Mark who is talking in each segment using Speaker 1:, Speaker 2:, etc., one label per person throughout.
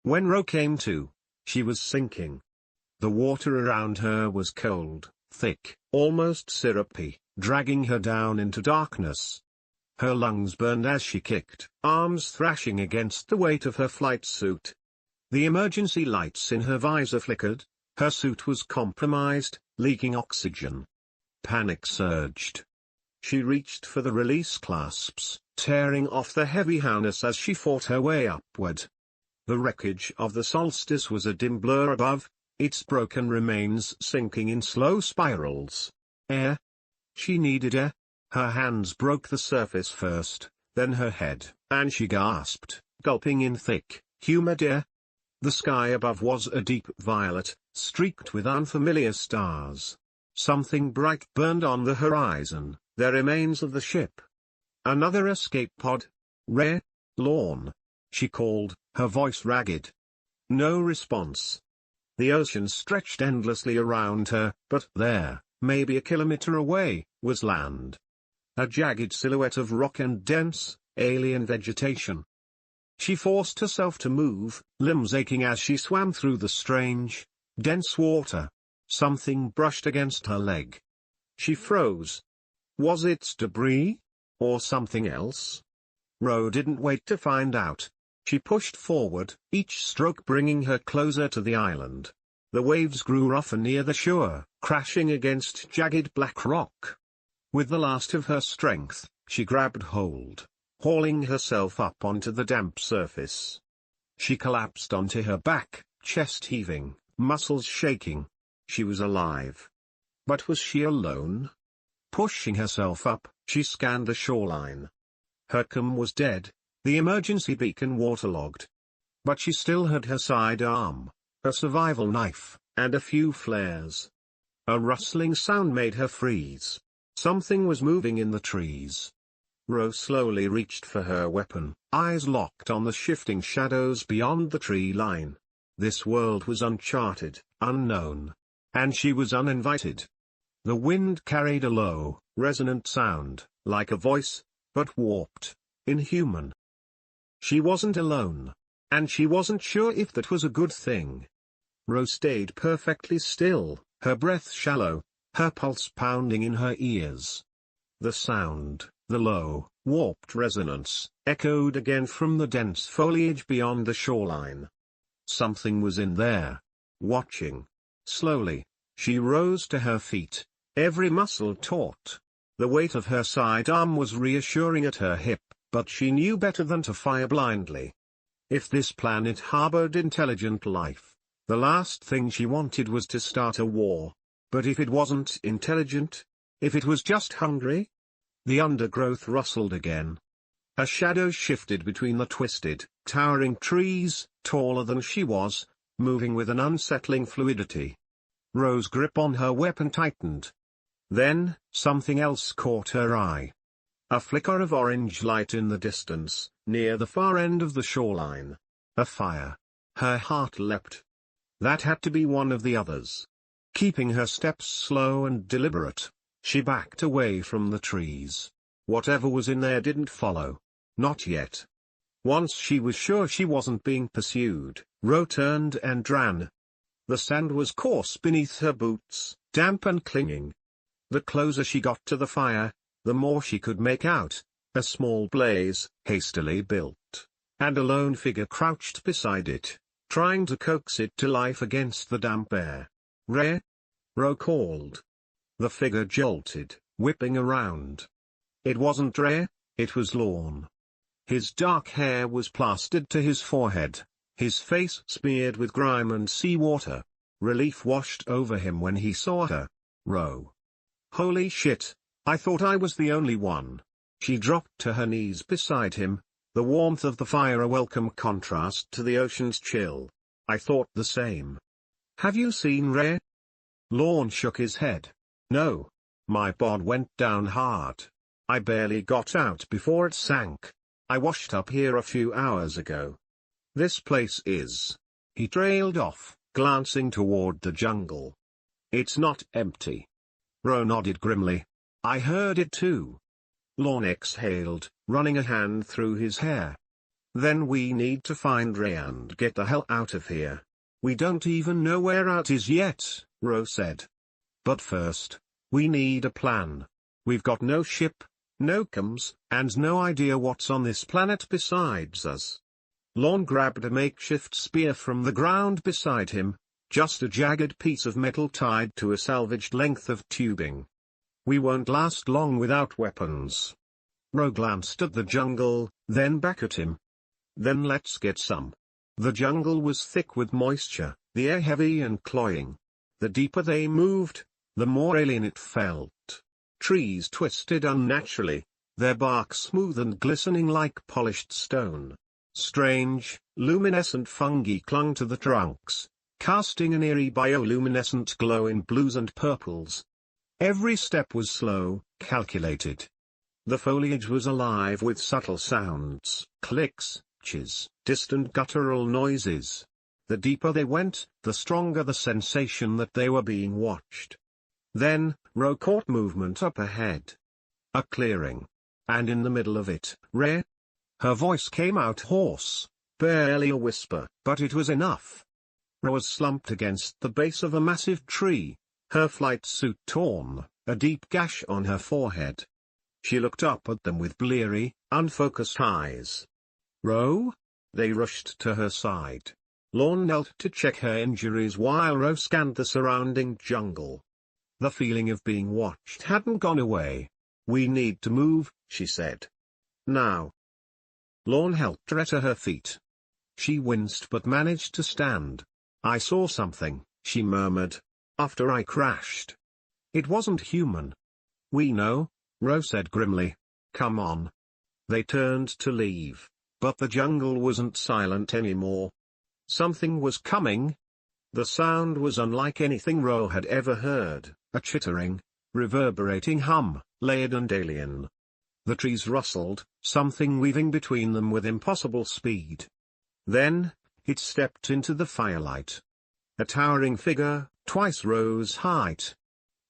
Speaker 1: When Ro came to, she was sinking. The water around her was cold, thick, almost syrupy, dragging her down into darkness. Her lungs burned as she kicked, arms thrashing against the weight of her flight suit. The emergency lights in her visor flickered. Her suit was compromised, leaking oxygen. Panic surged. She reached for the release clasps, tearing off the heavy harness as she fought her way upward. The wreckage of the Solstice was a dim blur above, its broken remains sinking in slow spirals. Air? She needed air. Her hands broke the surface first, then her head, and she gasped, gulping in thick, humid air. The sky above was a deep violet, streaked with unfamiliar stars. Something bright burned on the horizon, the remains of the ship. Another escape pod? Rare? Lorne? She called, her voice ragged. No response. The ocean stretched endlessly around her, but there, maybe a kilometer away, was land. A jagged silhouette of rock and dense, alien vegetation. She forced herself to move, limbs aching as she swam through the strange, dense water. Something brushed against her leg. She froze. Was it debris? Or something else? Ro didn't wait to find out. She pushed forward, each stroke bringing her closer to the island. The waves grew rougher near the shore, crashing against jagged black rock. With the last of her strength, she grabbed hold, hauling herself up onto the damp surface. She collapsed onto her back, chest heaving, muscles shaking. She was alive. But was she alone? Pushing herself up, she scanned the shoreline. Her com was dead, the emergency beacon waterlogged. But she still had her sidearm, a survival knife, and a few flares. A rustling sound made her freeze. Something was moving in the trees. Ro slowly reached for her weapon, eyes locked on the shifting shadows beyond the tree line. This world was uncharted, unknown. And she was uninvited. The wind carried a low, resonant sound, like a voice, but warped, inhuman. She wasn't alone. And she wasn't sure if that was a good thing. Ro stayed perfectly still, her breath shallow, her pulse pounding in her ears. The sound, the low, warped resonance, echoed again from the dense foliage beyond the shoreline. Something was in there, watching. Slowly, she rose to her feet, every muscle taut. The weight of her sidearm was reassuring at her hip, but she knew better than to fire blindly. If this planet harbored intelligent life, the last thing she wanted was to start a war. But if it wasn't intelligent? If it was just hungry? The undergrowth rustled again. A shadow shifted between the twisted, towering trees, taller than she was, moving with an unsettling fluidity. Ro's grip on her weapon tightened. Then, something else caught her eye. A flicker of orange light in the distance, near the far end of the shoreline. A fire. Her heart leapt. That had to be one of the others. Keeping her steps slow and deliberate, she backed away from the trees. Whatever was in there didn't follow. Not yet. Once she was sure she wasn't being pursued, Ro turned and ran. The sand was coarse beneath her boots, damp and clinging. The closer she got to the fire, the more she could make out, a small blaze, hastily built, and a lone figure crouched beside it, trying to coax it to life against the damp air. "Ray?" Ro called. The figure jolted, whipping around. It wasn't Ray, it was Lorne. His dark hair was plastered to his forehead, his face smeared with grime and seawater. Relief washed over him when he saw her. "Ro. Holy shit, I thought I was the only one." She dropped to her knees beside him, the warmth of the fire a welcome contrast to the ocean's chill. "I thought the same. Have you seen Ray?" Lorne shook his head. "No. My bod went down hard. I barely got out before it sank. I washed up here a few hours ago. This place is..." He trailed off, glancing toward the jungle. "It's not empty." Ro nodded grimly. "I heard it too." Lorne exhaled, running a hand through his hair. Then we need to find Ray and get the hell out of here. We don't even know where out is yet, Ro said. But first, we need a plan. We've got no ship, no comms, and no idea what's on this planet besides us. Lorne grabbed a makeshift spear from the ground beside him, just a jagged piece of metal tied to a salvaged length of tubing. We won't last long without weapons. Ro glanced at the jungle, then back at him. Then let's get some. The jungle was thick with moisture, the air heavy and cloying. The deeper they moved, the more alien it felt. Trees twisted unnaturally, their bark smooth and glistening like polished stone. Strange, luminescent fungi clung to the trunks, casting an eerie bioluminescent glow in blues and purples. Every step was slow, calculated. The foliage was alive with subtle sounds, clicks, chis, distant guttural noises. The deeper they went, the stronger the sensation that they were being watched. Then, Ro caught movement up ahead. A clearing. And in the middle of it, Ray. Her voice came out hoarse, barely a whisper, but it was enough. Ro was slumped against the base of a massive tree, her flight suit torn, a deep gash on her forehead. She looked up at them with bleary, unfocused eyes. Ro? They rushed to her side. Lorne knelt to check her injuries while Ro scanned the surrounding jungle. The feeling of being watched hadn't gone away. We need to move, she said. Now. Lorne helped her to her feet. She winced but managed to stand. I saw something, she murmured. After I crashed. It wasn't human. We know, Ro said grimly. Come on. They turned to leave, but the jungle wasn't silent anymore. Something was coming. The sound was unlike anything Ro had ever heard, a chittering, reverberating hum, layered and alien. The trees rustled, something weaving between them with impossible speed. Then, it stepped into the firelight. A towering figure, twice Ro's height.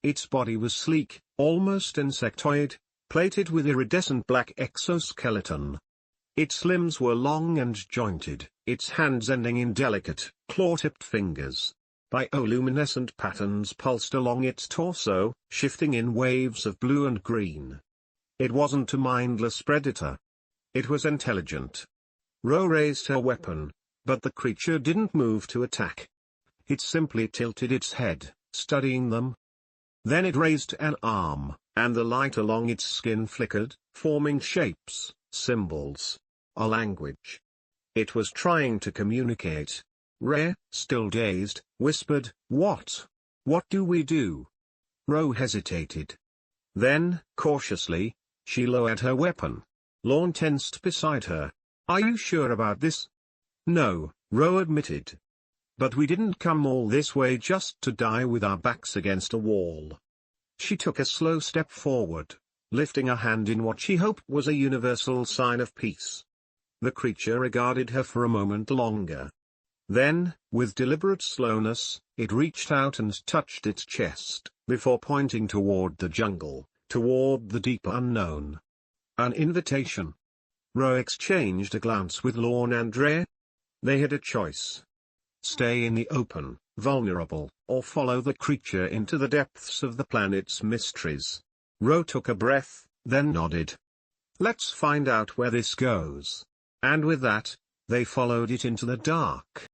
Speaker 1: Its body was sleek, almost insectoid, plated with iridescent black exoskeleton. Its limbs were long and jointed, its hands ending in delicate, claw-tipped fingers. Bioluminescent patterns pulsed along its torso, shifting in waves of blue and green. It wasn't a mindless predator. It was intelligent. Ro raised her weapon, but the creature didn't move to attack. It simply tilted its head, studying them. Then it raised an arm, and the light along its skin flickered, forming shapes, symbols, a language. It was trying to communicate. Ray, still dazed, whispered, "What? What do we do?" Ro hesitated. Then, cautiously, she lowered her weapon. Lorne tensed beside her. "Are you sure about this?" "No," Ro admitted. "But we didn't come all this way just to die with our backs against a wall." She took a slow step forward, lifting a hand in what she hoped was a universal sign of peace. The creature regarded her for a moment longer. Then, with deliberate slowness, it reached out and touched its chest, before pointing toward the jungle, toward the deep unknown. An invitation. Ro exchanged a glance with Lorne and Ray. They had a choice. Stay in the open, vulnerable, or follow the creature into the depths of the planet's mysteries. Ro took a breath, then nodded. "Let's find out where this goes." And with that, they followed it into the dark.